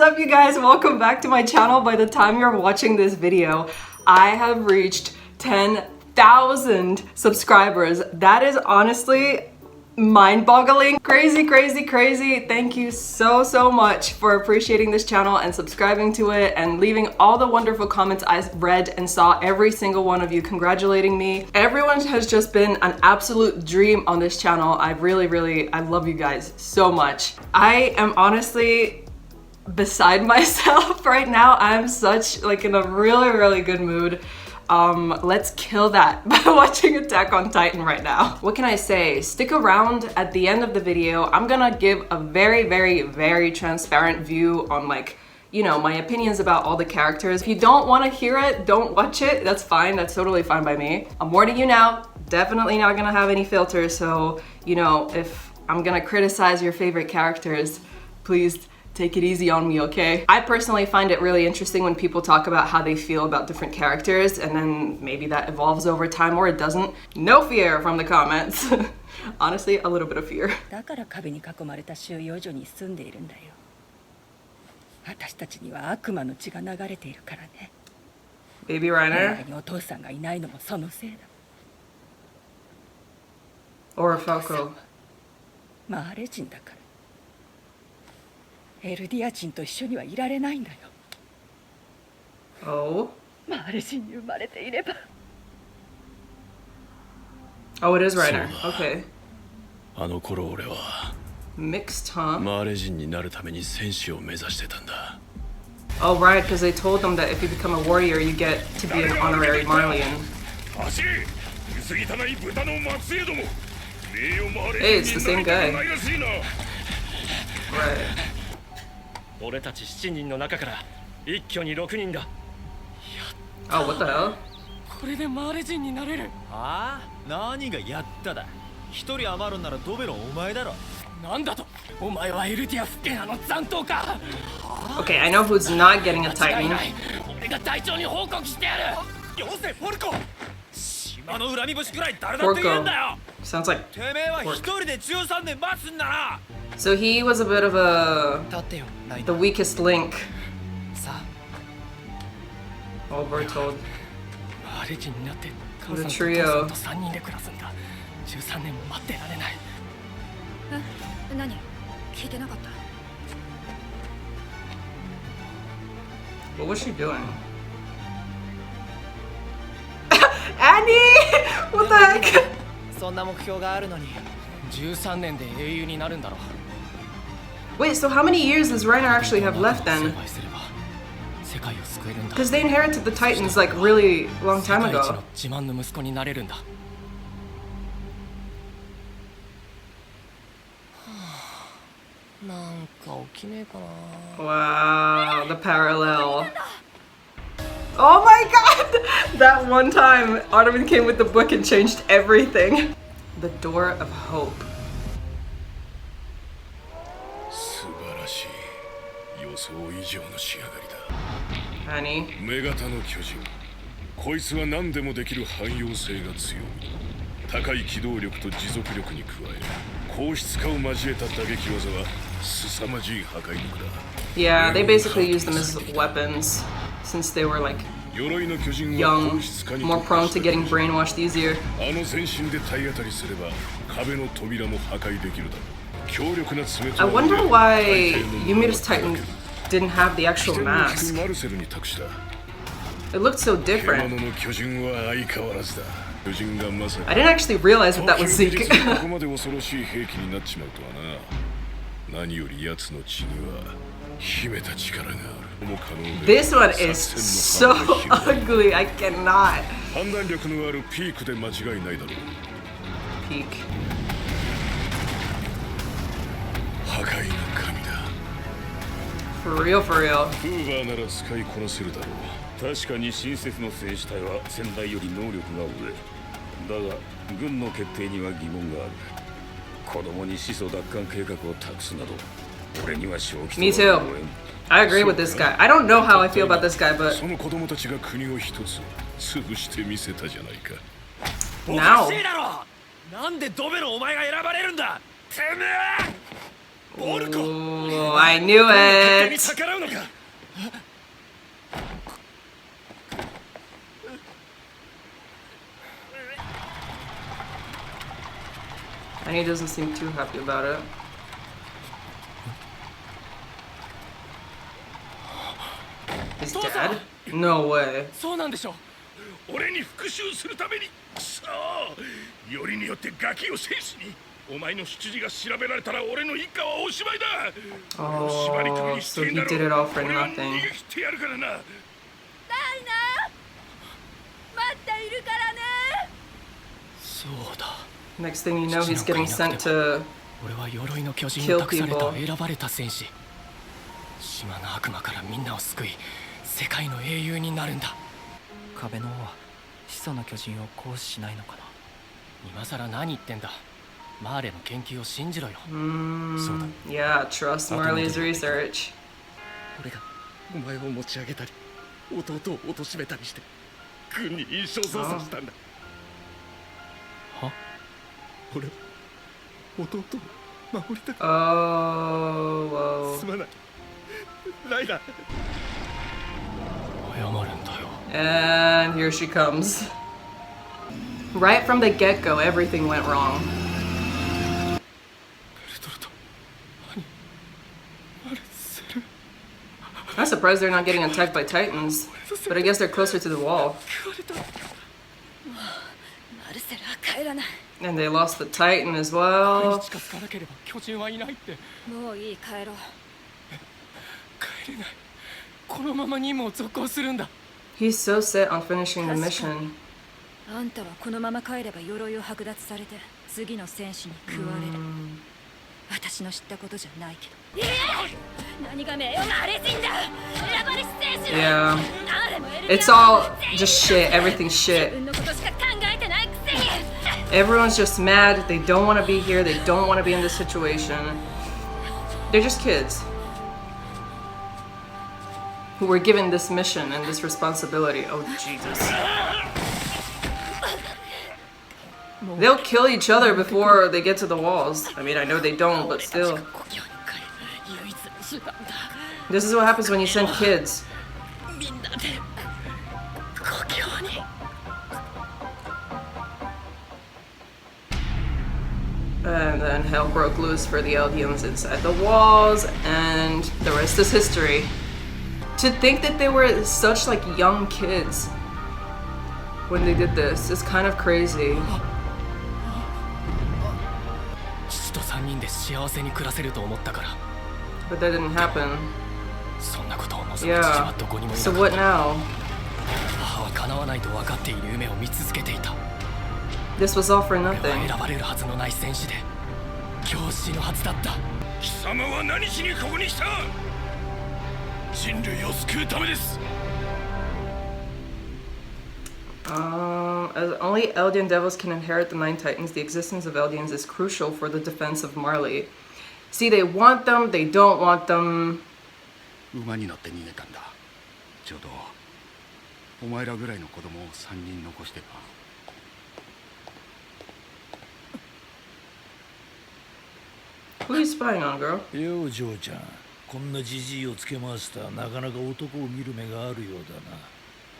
up, you guys? Welcome back to my channel. By the time you're watching this video, I have reached 10,000 subscribers. That is honestly mind-boggling. Crazy, crazy, crazy. Thank you so much for appreciating this channel and subscribing to it and leaving all the wonderful comments. I read and saw every single one of you congratulating me. Everyone has just been an absolute dream on this channel. I love you guys so much. I am honestly beside myself right now. I'm such in a really good mood. Let's kill that by watching Attack on Titan right now. What can I say? Stick around at the end of the video. I'm gonna give a very transparent view on my opinions about all the characters. If you don't want to hear it, don't watch it. That's fine. That's totally fine by me. I'm warning you now. Definitely not gonna have any filters. So, if I'm gonna criticize your favorite characters, please take it easy on me, okay? I personally find it really interesting when people talk about how they feel about different characters, and then maybe that evolves over time or it doesn't. No fear from the comments. Honestly, a little bit of fear. Baby Reiner? Or Falco? エルディア人と一緒にはいられないんだよ。Oh? マーレ人に生まれていれば。Oh, it is Reiner. Okay. あの頃俺は Mixed, huh? マーレ人になるために戦士を目指してたんだ。Oh, right, because they told them that if you become a warrior, you get to be an honorary Marleyan. Hey, it's the same guy. Right. 俺たち7人の中から一挙に6人だ。 Oh, what the hell? これでマーレ人になれる。ああ、何がやっただ。一人余るならドベロお前だろ。なんだと？お前はエルディアス家の残党か。 Okay, I know who's not getting a Titan. 俺が隊長に報告してやる。よせ、ポルコ。島の恨み節くらい誰だって言うんだよ。 Sounds like てめえは一人で13年待つんだな。 So he was a bit of the weakest link. Oh, we're told. The trio. 13年も待ってられない。何？聞いてなかった。 What was she doing? Annie! What the heck? そんな目標があるのに。13年で英雄になるんだろう。 Wait, so how many years does Reiner actually have left then? Because they inherited the Titans really long time ago. Wow, the parallel. Oh my god! That one time, Artemis came with the book and changed everything. The Door of Hope. Annie. 女型の巨人。こいつは何でもできる汎用性が強い。高い機動力と持続力に加え、硬質化を交えた打撃技は凄まじい破壊力だ。Yeah, they basically use them as weapons since they were young, more prone to getting brainwashed easier. あの全身で体当たりすれば壁の扉も破壊できるだろう。強力な爪と。 I wonder why Ymir's Titan didn't have the actual mask. It looked so different. I didn't actually realize that was Zeke. This one is so ugly. I cannot. Peak. For real, for real. 確かに新設の戦士隊は先代より能力が上。だが軍の決定には疑問がある。子供に始祖奪還計画を託すなど、俺には正気とは思えん。 Me too. I agree with this guy. I don't know how I feel about this guy, but その子供たちが国を一つ潰してみせたじゃないか。now. なんでドベのお前が選ばれるんだ。てめえ。 Oh, I knew 勝手に it. 逆らうのか。 And he doesn't seem too happy about it. His dad? No way. そうなんでしょ。俺に復讐するために。くそー。よりによってガキを戦士に。お前の出自が調べられたら俺の一家はおしまいだ。 Oh, 縛り首にし so て he んだろ。 did it all for 俺は nothing. 逃げ切ってやるからな。ライナー待っているからね。そうだ。 Next thing you know, he's getting sent to 俺は鎧の巨人に託された選ばれた戦士。島の悪魔からみんなを救い、世界の英雄になるんだ。壁の王は始祖の巨人を行使しないのかな。今さら何言ってんだ。マーレの研究を信じろよ。そうだ。 yeah, trust Marley's research. 俺がお前を持ち上げたり、弟を貶めたりして、軍に印象操作したんだ。は？俺は弟を守りたく Oh, すまない。ライダー。謝るんだよ。 and here she comes. Right from the get-go, everything went wrong. I'm surprised they're not getting attacked by titans, but I guess they're closer to the wall. マルセルは帰らない。 And they lost the titan as well. 近づかなければ巨人はいないって。もういい、帰ろう。帰れない。このまま任務を続行するんだ。 He's so set on finishing the mission. あんたはこのまま帰れば鎧を剥奪されて次の戦士に食われる。私の知ったことじゃないけど。何が名誉があれ死んだ。選ばれし戦士 Yeah. It's all just shit. Everything's 自 shit. 分のことしか考えてないくせに。 Everyone's just mad. They don't want to be here. They don't want to be in this situation. They're just kids who were given this mission and this responsibility. Oh, Jesus. They'll kill each other before they get to the walls. I mean, I know they don't, but still. This is what happens when you send kids. And then hell broke loose for the Eldians inside the walls, and the rest is history. To think that they were such like young kids when they did this is kind of crazy. 父と3人で幸せに暮らせると思ったから。 But that didn't happen. そんなことを望む父は Yeah. どこにもいな So かっ what た。 now? 母は叶わないと分かっている夢を見続けていた。 This was all for 俺は nothing. 選ばれるはずのない戦士で、今日死ぬはずだった。貴様は何しにここに来た。人類を救うためです。 As only Eldian devils can inherit the Nine Titans, the existence of Eldians is crucial for the defense of Marley. See, they want them, they don't want them. 馬に乗って逃げたんだ。ちょうどお前らぐらいの子供を3人残してな。 Who are you spying on, girl? よう嬢ちゃん、こんなじじいをつけ回すとはなかなか男を見る目があるようだな。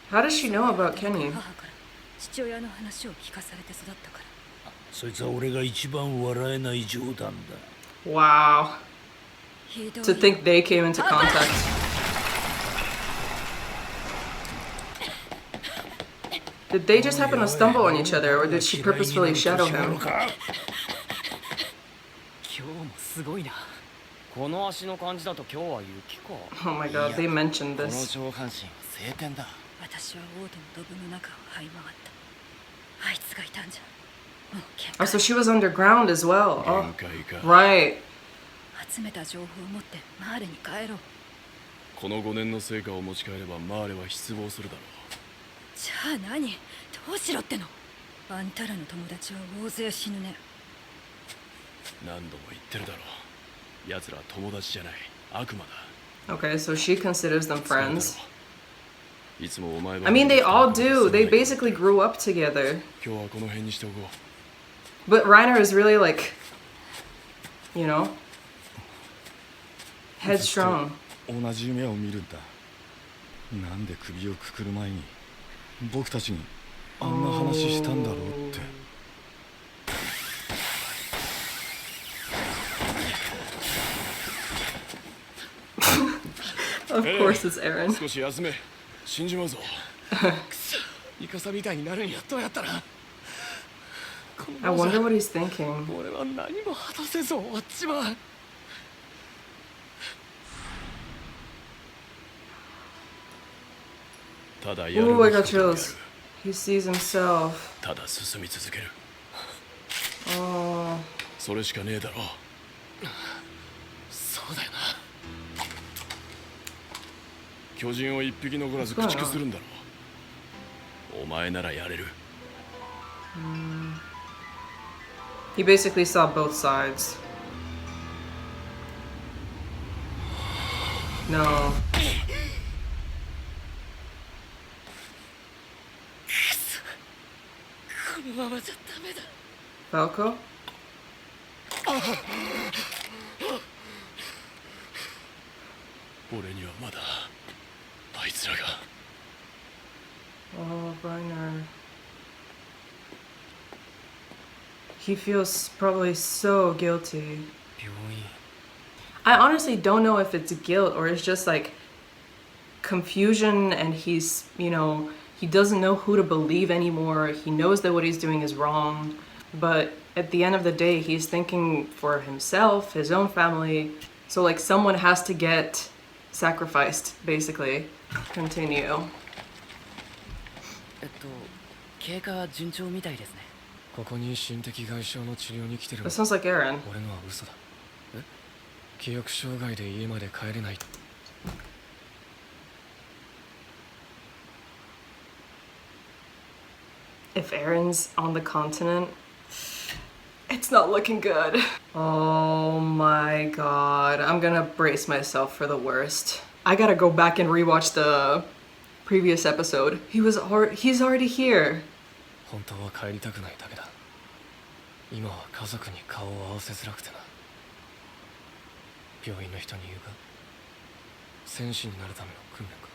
How does she know about Kenny? 母から父親の話を聞かされて育ったから。そいつは俺が一番笑えない冗談だ。 Wow. ひどい。 To think they came into contact. Did they just happen to stumble on each other, or did she purposefully shadow him? 今日もすごいな。この足の感じだと今日は雪か。 Oh my god, they mentioned この this. 上半身は晴天だ。私は王とのドブの中を這い回った。あいつがいたんじゃ。もう喧 Oh, 嘩。 so she was underground as well. Oh, 限界か。 right. 集めた情報を持ってマーレに帰ろう。この5年の成果を持ち帰ればマーレは失望するだろじゃあ何？どうしろっての？あんたらの友達は大勢死ぬね。う。何度も言ってるだろう。奴らは友達じゃない。悪魔だ。 Okay, so she considers them そうだろ friends. う。いつもお前ば I mean, they all do. They basically grew up together. 今日はこの辺にしておこう。 But Reiner is really like, you know, headstrong. 同じ夢を見るんだ。なんで首をくくる前に僕たちにあんな話したんだろうって。Of course it's Eren. 少し休め。死んじまうぞ。イカサみたいになるんや。どうやったら。 I wonder what he's thinking. 俺は何も果たせず終わっちまう。 ただやる Ooh, I べ got きことをやる。 chills. He sees himself. ただ進み続ける。 Oh. それしかねえだろ。そうだよな。巨人を一匹残らず駆逐するんだろう。お前ならやれる。 He basically saw both sides. No. Falco? 俺にはまだあいつらが。 Oh, Reiner. He feels probably so guilty. 病院。 I honestly don't know if it's guilt or it's just like confusion and he's, you know, he doesn't know who to believe anymore. He knows that what he's doing is wrong. But at the end of the day, he's thinking for himself, his own family. So like someone has to get sacrificed, basically. Continue. 経過は順調みたいですね。ここに心的外傷の治療に来てる。 That sounds like Eren. 俺のは嘘だ。え？記憶障害で家まで帰れない。 If Eren's on the continent, it's not looking good. Oh my god. I'm gonna brace myself for the worst. I gotta go back and rewatch the previous episode. He's already here. 本当は帰りたくないだけだ。今は家族に顔を合わせづらくてな。病院の人に言うか。戦士になるための訓練か。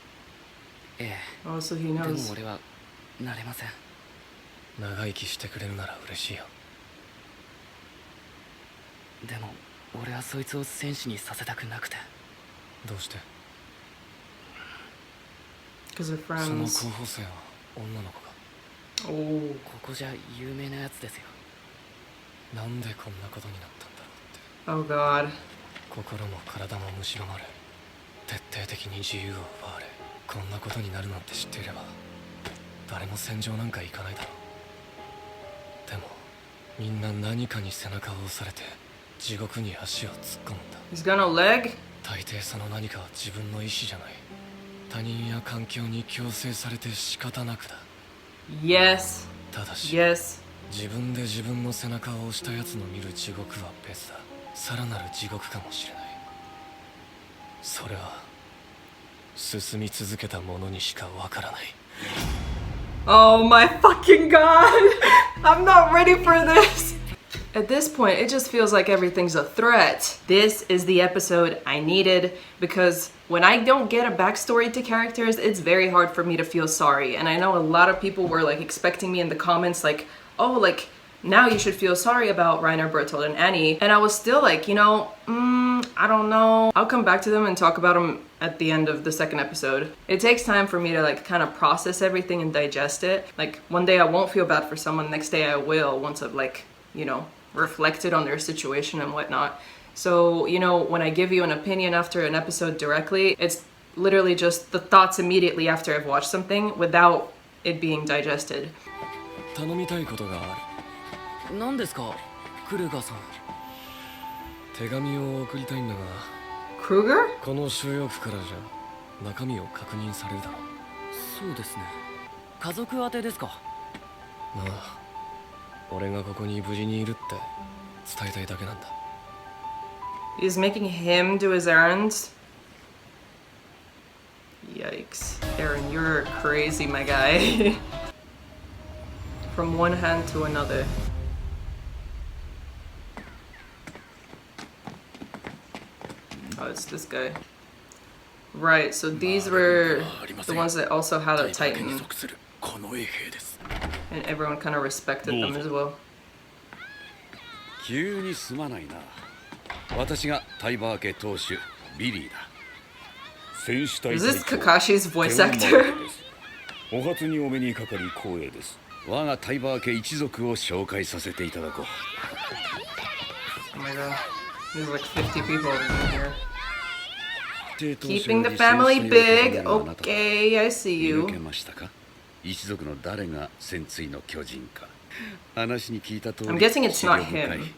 ええ。 Oh, so he knows. でも俺はなれません。長生きしてくれるなら嬉しいよ。でも俺はそいつを戦士にさせたくなくて。どうして？ Because they're その friends. 候補生は女の子か。 Oh. ここじゃ有名なやつですよ。なんでこんなことになったんだろうって。 Oh god. 心も体も蝕まれ、徹底的に自由を奪われ、こんなことになるなんて知っていれば誰も戦場なんか行かないだろう。でもみんな何かに背中を押されて地獄に足を突っ込むんだ。 He's got no leg? 大抵その何かは自分の意志じゃない。他人や環境に強制されて仕方なくだ。 Yes. ただし、 Yes. 自分で自分の背中を押したやつの見る地獄は別だ。さらなる地獄かもしれない。それは進み続けた者にしかわからない。 Oh my fucking god! I'm not ready for this! At this point, it just feels like everything's a threat. This is the episode I needed because when I don't get a backstory to characters, it's very hard for me to feel sorry. And I know a lot of people were like expecting me in the comments like, oh, like now you should feel sorry about Reiner, Bertolt, and Annie. And I was still like, you know, I don't know. I'll come back to them and talk about them at the end of the second episode. It takes time for me to like kind of process everything and digest it. Like one day I won't feel bad for someone, next day I will once I've like, you know, reflected on their situation and whatnot. So, you know, when I give you an opinion after an episode directly, it's literally just the thoughts immediately after I've watched something without it being digested. 頼みたいことがある。何ですか、クルーガーさん。手紙を送りたいんだが。Kruger? この収容区からじゃ中身を確認されるだろう。そうですね。家族宛てですか。まあ、俺がここに無事にいるって伝えたいだけなんだ。 He's making him do his errands? Yikes. Eren, you're crazy, my guy. From one hand to another. Oh, it's this guy. Right, so these were the ones that also had a Titan. And everyone kind of respected them as well. 急にすまないな。私がタイバー家当主ビリーだ。戦士隊 Is this Kakashi's voice actor? お初にお目にかかり光栄です。我がタイバー家一族を紹介させていただこう。 Oh my god. There's like 50 people in here. Keeping the family big. Okay, I see you. 一族の誰が戦鎚の巨人か。話に聞いた通り。I'm guessing it's not him.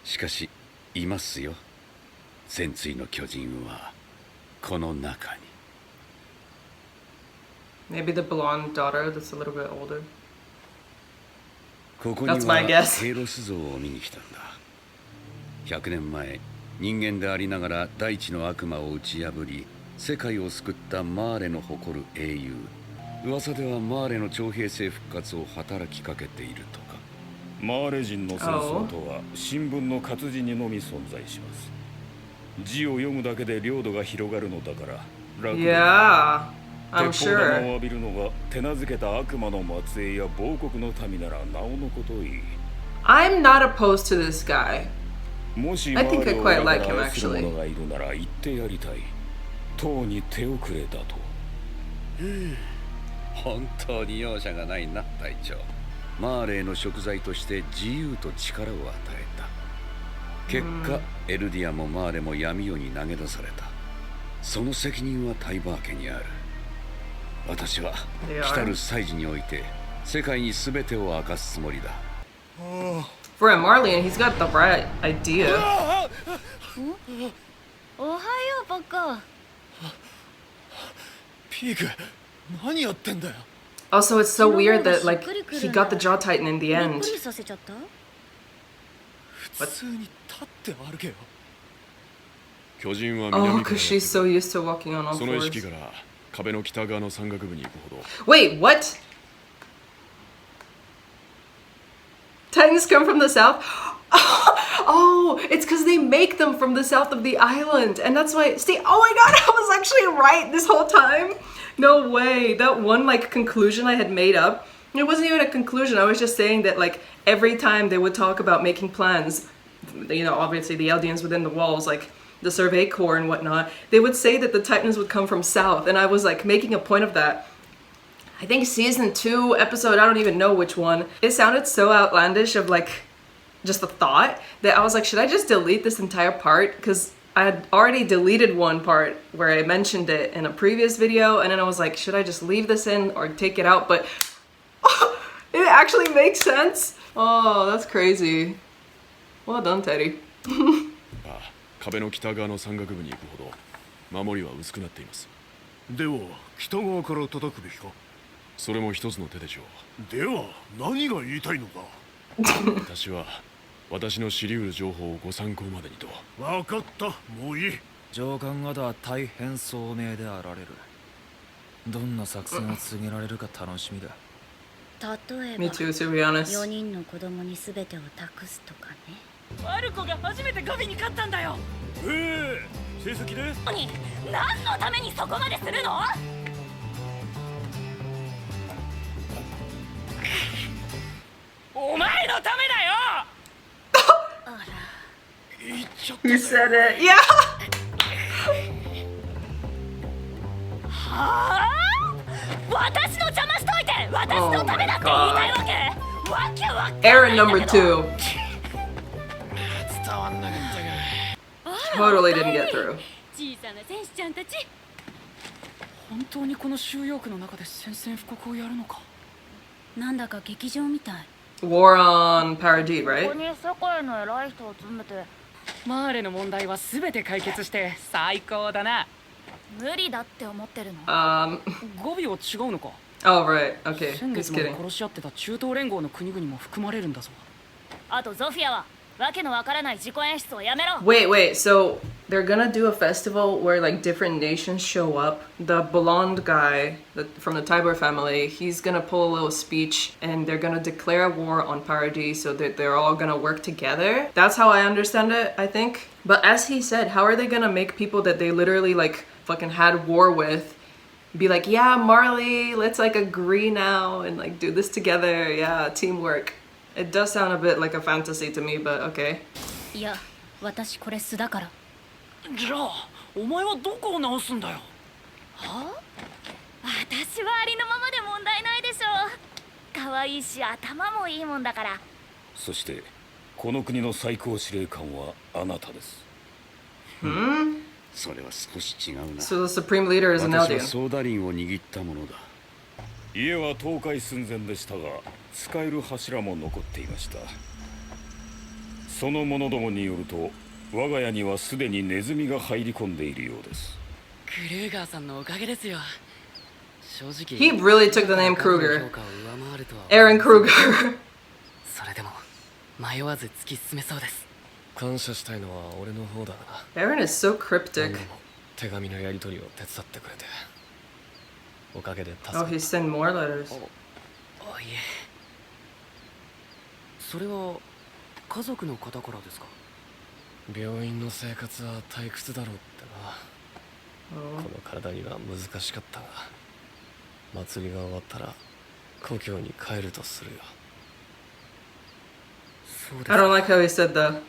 しかしいますよ。戦鎚の巨人はこの中に。 Maybe the blonde daughter that's a little bit older. ここには That's my guess. ヘイロス像を見に来たんだ。100年前、人間でありながら大地の悪魔を打ち破り、世界を救ったマーレの誇る英雄。噂ではマーレの徴兵制復活を働きかけているとか。マーレ人の戦争とは新聞の活字にのみ存在します。字を読むだけで領土が広がるのだから。Yeah, I'm sure. 鉄砲玉を浴びるのが手なずけた悪魔の末裔や亡国の民ならなおのこといい。I'm not opposed to this guy. もし I think I quite like him 愛する actually. 者がいるなら言ってやりたい。党に手遅れだと。本当に容赦がないな、隊長。マーレーの食材として自由と力を与えた。結果、エルディアもマーレも闇夜に投げ出された。その責任はタイバー家にある。私は来たる祭事において世界に全てを明かすつもりだ。For a Marlian, he's got the right idea. おはようバカ。ピーク、何やってんだよ。 Also, it's so weird that like he got the Jaw Titan in the びっ end. くりさせちゃった？普通に立って歩けよ。巨人は Oh, 南か because ら she's so used to walking on all その意 fours. 識から壁の北側の山岳部に行くほど Wait, what? Titans come from the south? Oh, it's because they make them from the south of the island. And that's why, see, oh my god, I was actually right this whole time. No way. That one, like, conclusion I had made up, it wasn't even a conclusion. I was just saying that, like, every time they would talk about making plans, you know, obviously the Eldians within the walls, like, the Survey Corps and whatnot, they would say that the Titans would come from south. And I was, like, making a point of that. I think season 2 episode, I don't even know which one. It sounded so outlandish of like just the thought that I was like, should I just delete this entire part? Because I had already deleted one part where I mentioned it in a previous video, and then I was like, should I just leave this in or take it out? But it actually makes sense. Oh, that's crazy. Well done, Teddy. ああ壁の北側の山岳部に行くほど守りは薄くなっています。では北側から叩くべきか。それも一つの手でしょう。では何が言いたいのだ。私は私の知り得る情報をご参考までにと。分かった、もういい。上官方は大変聡明であられる。どんな作戦を告げられるか楽しみだ。例えば Me too, to be honest. 4人の子供に全てを託すとかね。ワルコが初めてガビに勝ったんだよ。成績で何のためにそこまでするの？お前のためだよ。You said it. Yeah. はあ？私の邪魔しといて私のためだって言いたいわけ？わけわかんない。 Eren number 2. 伝わんなかったが。 Totally didn't get through. 小さな戦士ちゃんたち。本当にこの収容区の中で宣戦布告をやるのか。なんだか劇場みたい。War on Paradis, right? ここに世界の偉い人を集めて。マーレの問題は全て解決して最高だな。無理だって思ってるの。語尾は違うのか。 Oh, right. Okay. 先 Just 月まで kidding. 殺し合ってた中東連合の国々も含まれるんだぞ。あとゾフィアはわけのわからない自己演出をやめろ。 Wait, so they're gonna do a festival where like different nations show up. The blonde guy from the Tiber family, he's gonna pull a little speech and they're gonna declare a war on Paradis so that they're all gonna work together. That's how I understand it, I think. But as he said, how are they gonna make people that they literally like fucking had war with be like, yeah, Marley, let's like agree now and like do this together. Yeah, teamwork. It does sound a bit like a fantasy to me, but okay. いや、私これ素だから。じゃあお前はどこを直すんだよ。はあ？私はありのままで問題ないでしょう。可愛いし頭もいいもんだから。そしてこの国の最高司令官はあなたです。それは少し違うな。So the supreme leader is an 私は Eldian. ソーダリンを握ったものだ。家は倒壊寸前でしたが、使える柱も残っていました。その者どもによると、我が家にはすでにネズミが入り込んでいるようです。クルーガーさんのおかげですよ。正直 He really took the name Kruger. Eren Kruger. それでも迷わず突き進めそうです。感謝したいのは俺の方だが。Eren is so cryptic. 手紙のやり取りを手伝ってくれて。おかげで助かった。Oh, he sent more letters. いえ。それは家族の方からですか？病院の生活は退屈だろうってな。この体には難しかったが、祭りが終わったら故郷に帰るとするよ。そうですか。 I don't like how he said that.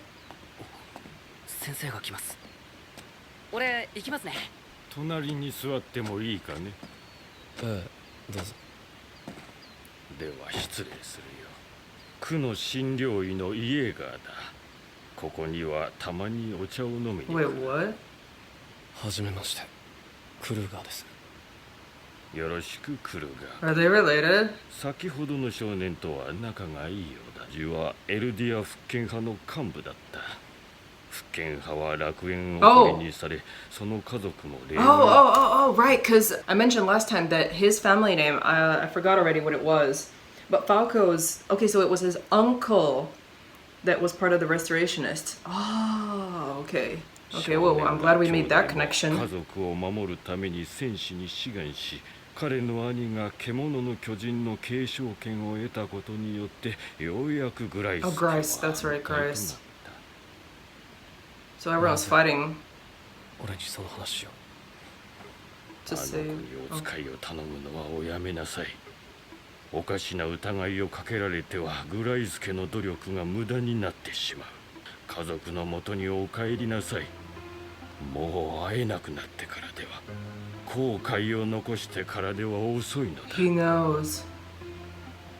先生が来ます。俺行きますね。隣に座ってもいいかね。ええ、どうぞ。では失礼するよ。区の診療医のイエーガーだ。ここにはたまにお茶を飲みに来る。Wait, what? はじめまして、クルーガーです。よろしくクルーガー。Are they related? 先ほどの少年とは仲がいいようだ。ジはエルディア復権派の幹部だった。復権派は楽園を送りにされ、その家族も霊能。Oh, right, because I mentioned last time that his family name, I forgot already what it was. But Falco's, okay, so it was his uncle that was part of the Restorationists. Oh, okay. Okay, well, I'm glad we made that connection. 家族を守るために戦士に志願し、彼の兄が獣の巨人の継承権を得たことによって、ようやくグライス。Oh, Grice, that's right, Grice. So everyone's fighting 俺にその話を。 to あの save. 子にお使いを頼むのはおやめなさい。おかしな疑いをかけられてはグライス家の努力が無駄になってしまう。家族のもとにお帰りなさい。もう会えなくなってからでは、後悔を残してからでは遅いのだ。 He knows.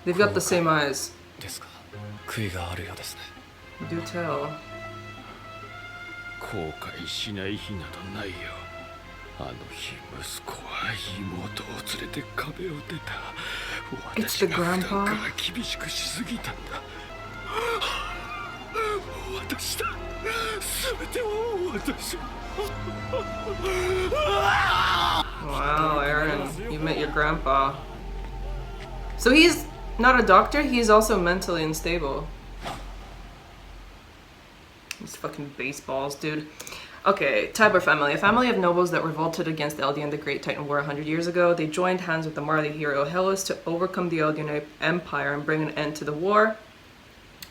They've got the same eyes. ですか。悔いがあるようですね。 Do tell. 後悔しない日などないよ。あの日息子は妹を連れて壁を出た。 It's the 私が普段 grandpa. から厳しくしすぎたんだ。私だ。全ては私。 Wow, Eren, you met your grandpa. So he's not a doctor, he's also mentally unstable. These fucking baseballs, dude. Okay, Tiber family. A family of nobles that revolted against Eldian the Great Titan War 100 years ago. They joined hands with the Marley hero Hellas to overcome the Eldian Empire and bring an end to the war.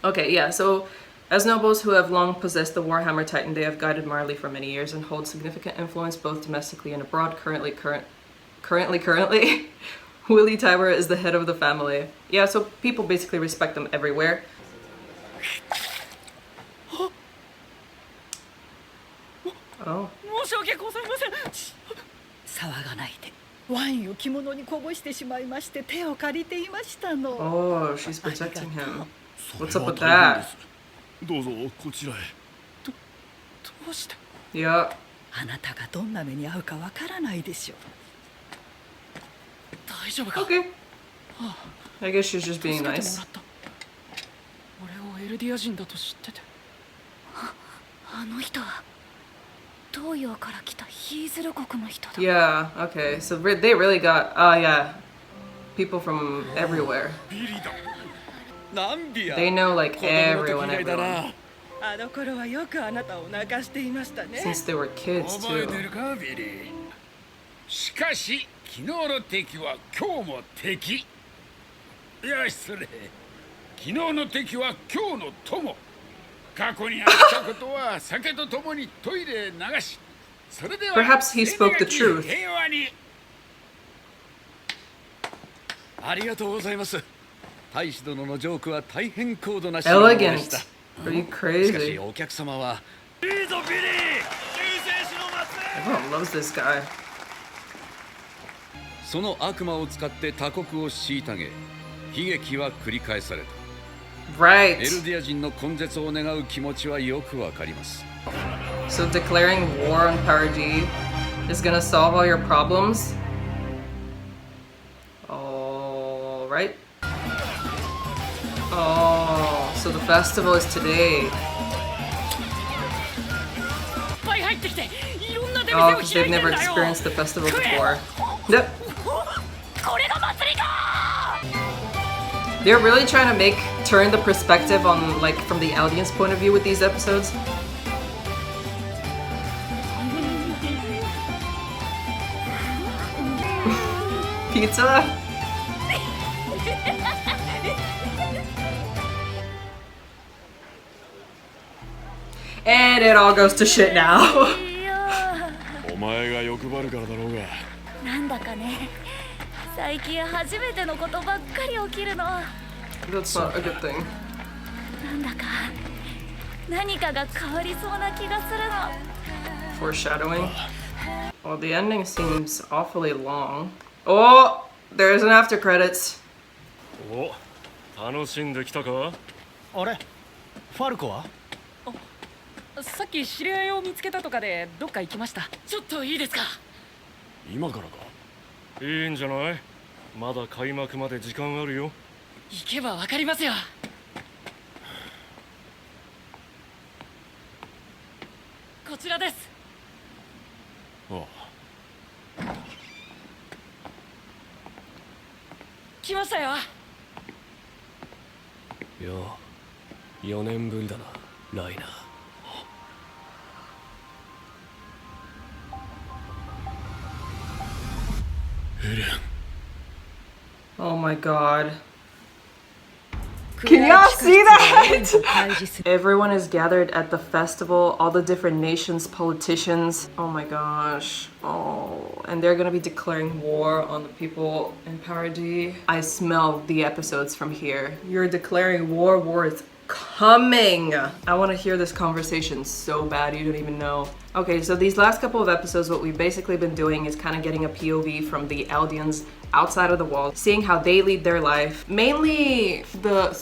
Okay, yeah, so as nobles who have long possessed the Warhammer Titan, they have guided Marley for many years and hold significant influence both domestically and abroad. Currently, Willie Tiber is the head of the family. Yeah, so people basically respect them everywhere. Oh. 申し訳ございません。騒がないで。ワインを着物にこぼしてしまいまして手を借りていましたの。 Oh, she's protecting him. What's up with that? どうぞこちらへ。どうして？ Yeah. あなたがどんな目に遭うかわからないでしょう。大丈夫か？ Okay. I guess she's just being 助けても nice. らった。俺をエルディア人だと知ってて。あの人は東洋から来たヒーズル国の人だ。 Yeah, okay. So they really got, yeah, people from everywhere. They know like everyone. あの頃はよくあなたを泣かしていましたね。 Since they were kids 覚え too. てるかビリー。しかし昨日の敵は今日も敵。いや失礼。昨日の敵は今日の友。過去にあったことは酒と共にトイレへ流し。それでは Perhaps he spoke the truth. 平和に。ありがとうございます。大使殿のジョークは大変高度な仕事でした。 Elegant. Are you しかし crazy? お客様は。いいぞビリー。救世主の末裔。 Everyone loves this guy. その悪魔を使って他国を虐げ、悲劇は繰り返された。 Right. エルディア人の根絶を願う気持ちはよくわかります。 So declaring war on Paradis is gonna solve all your problems? Alright. Oh, so the festival is today. Oh, because they've never experienced the festival before. Yep. They're really trying to turn the perspective on, like, from the audience point of view with these episodes. Pizza? And it all goes to shit now. お前が欲張るからだろうが。なんだかね、最近初めてのことばっかり起きるの。 That's not a good thing. なんだか何かが変わりそうな気がするの。 Foreshadowing. Well, the ending seems awfully long. Oh, there's an after credits. お、楽しんできたか？あれファルコは？さっき知り合いを見つけたとかでどっか行きました。ちょっといいですか？今からか？いいんじゃない？まだ開幕まで時間あるよ。行けばわかりますよ。こちらです。ああ。来ましたよ。いや、4年ぶりだな、ライナー。エレン。 Oh my god. Can y'all see that? Everyone is gathered at the festival, all the different nations, politicians. Oh my gosh. Oh, and they're gonna be declaring war on the people in Paradis. I smell the episodes from here. You're declaring war, war is coming. I want to hear this conversation so bad you don't even know. Okay, so these last couple of episodes, what we've basically been doing is kind of getting a POV from the Eldians outside of the wall, seeing how they lead their life. Mainly the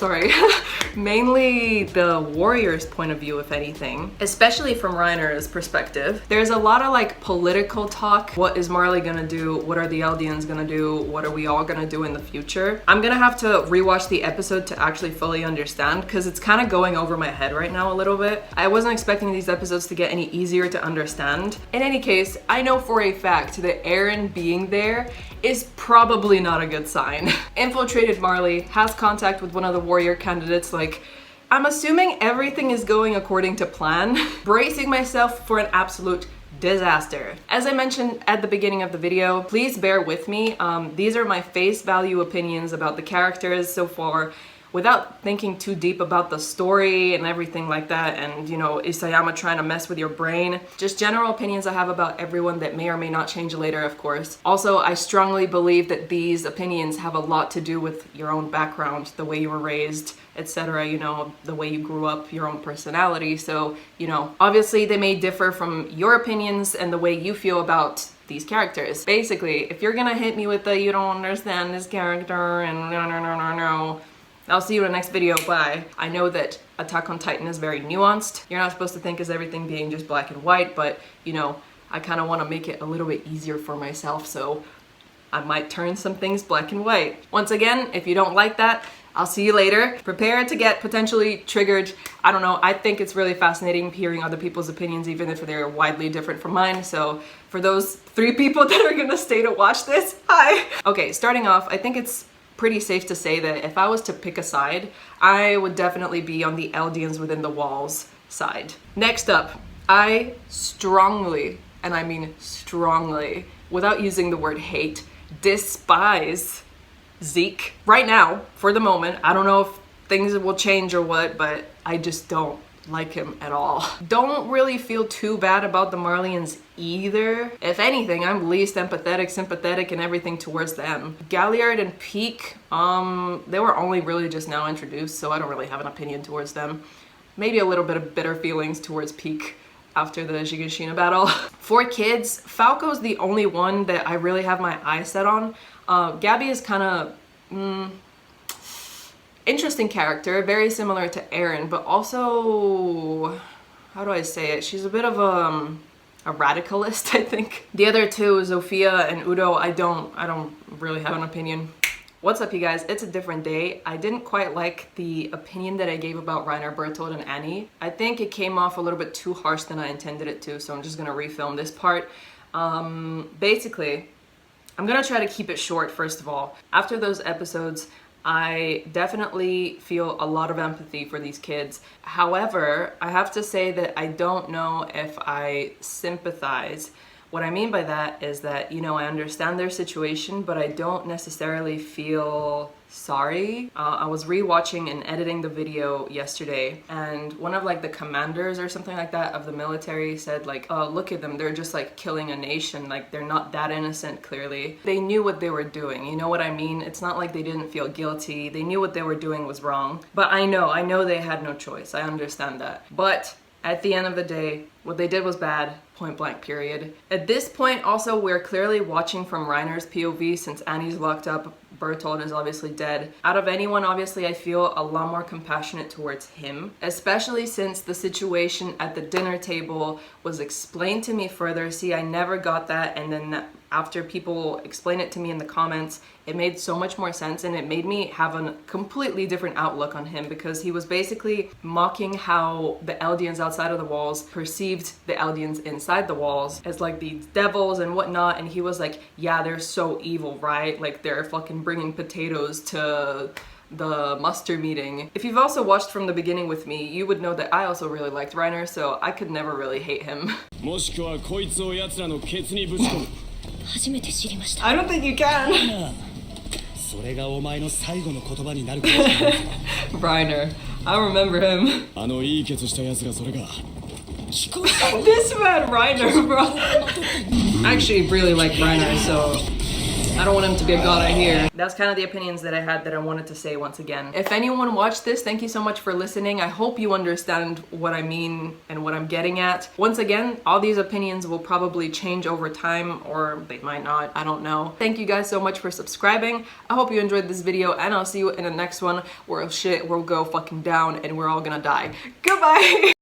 warrior's point of view, if anything, especially from Reiner's perspective. There's a lot of like political talk. What is Marley gonna do? What are the Eldians gonna do? What are we all gonna do in the future? I'm gonna have to rewatch the episode to actually fully understand, because it's kind of going over my head right now a little bit. I wasn't expecting these episodes to get any easier to understand. In any case, I know for a fact that Eren being there is probably not a good sign. Infiltrated Marley, has contact with one of the warrior candidates. Like, I'm assuming everything is going according to plan. Bracing myself for an absolute disaster. As I mentioned at the beginning of the video, please bear with me. These are my face value opinions about the characters so far, without thinking too deep about the story and everything like that, and you know, Isayama trying to mess with your brain. Just general opinions I have about everyone that may or may not change later, of course. Also, I strongly believe that these opinions have a lot to do with your own background, the way you were raised, etc., you know, the way you grew up, your own personality. So, you know, obviously they may differ from your opinions and the way you feel about these characters. Basically, if you're gonna hit me with the you don't understand this character and no, I'll see you in the next video, bye. I know that Attack on Titan is very nuanced. You're not supposed to think of everything being just black and white, but you know, I kind of want to make it a little bit easier for myself, so I might turn some things black and white. Once again, if you don't like that, I'll see you later. Prepare to get potentially triggered. I don't know, I think it's really fascinating hearing other people's opinions, even if they're widely different from mine. So for those 3 people that are gonna stay to watch this, hi! Okay, starting off, I think it's pretty safe to say that if I was to pick a side, I would definitely be on the Eldians within the walls side. Next up, I strongly, and I mean strongly, without using the word hate, despise Zeke. Right now, for the moment, I don't know if things will change or what, but I just don't like him at all. Don't really feel too bad about the Marleyans either. If anything, I'm least empathetic, sympathetic, and everything towards them. Galliard and Peak, they were only really just now introduced, so I don't really have an opinion towards them. Maybe a little bit of bitter feelings towards Peak after the Shigashina battle. For kids, Falco's the only one that I really have my eyes set on. Gabby is kind of interesting character, very similar to Eren, but also, how do I say it? She's a bit of a radicalist, I think. The other two, Zofia and Udo, I don't really have an opinion. What's up, you guys? It's a different day. I didn't quite like the opinion that I gave about Reiner, Bertold, and Annie. I think it came off a little bit too harsh than I intended it to, so I'm just gonna refilm this part. Basically, I'm gonna try to keep it short, first of all. After those episodes, I definitely feel a lot of empathy for these kids. However, I have to say that I don't know if I sympathize. What I mean by that is that, you know, I understand their situation, but I don't necessarily feel sorry. I was rewatching and editing the video yesterday, and one of like the commanders or something like that of the military said like, oh, look at them, they're just like killing a nation, like they're not that innocent, clearly. They knew what they were doing, you know what I mean? It's not like they didn't feel guilty, they knew what they were doing was wrong. But I know they had no choice, I understand that. But at the end of the day, what they did was bad, point blank, period. At this point, also, we're clearly watching from Reiner's POV since Annie's locked up, Bertold is obviously dead. Out of anyone, obviously, I feel a lot more compassionate towards him, especially since the situation at the dinner table was explained to me further. See, I never got that, and then after people explain it to me in the comments, it made so much more sense, and it made me have a completely different outlook on him, because he was basically mocking how the Eldians outside of the walls perceived the Eldians inside the walls as like these devils and whatnot, and he was like, yeah, they're so evil, right? Like they're fucking bringing potatoes to the muster meeting. If you've also watched from the beginning with me, you would know that I also really liked Reiner, so I could never really hate him. I don't think you can. Reiner, I remember him. This man Reiner, bro. I actually really like Reiner, so I don't want him to be a god I hear. That's kind of the opinions that I had that I wanted to say once again. If anyone watched this, thank you so much for listening. I hope you understand what I mean and what I'm getting at. Once again, all these opinions will probably change over time, or they might not, I don't know. Thank you guys so much for subscribing. I hope you enjoyed this video, and I'll see you in the next one where shit will go fucking down and we're all gonna die. Goodbye!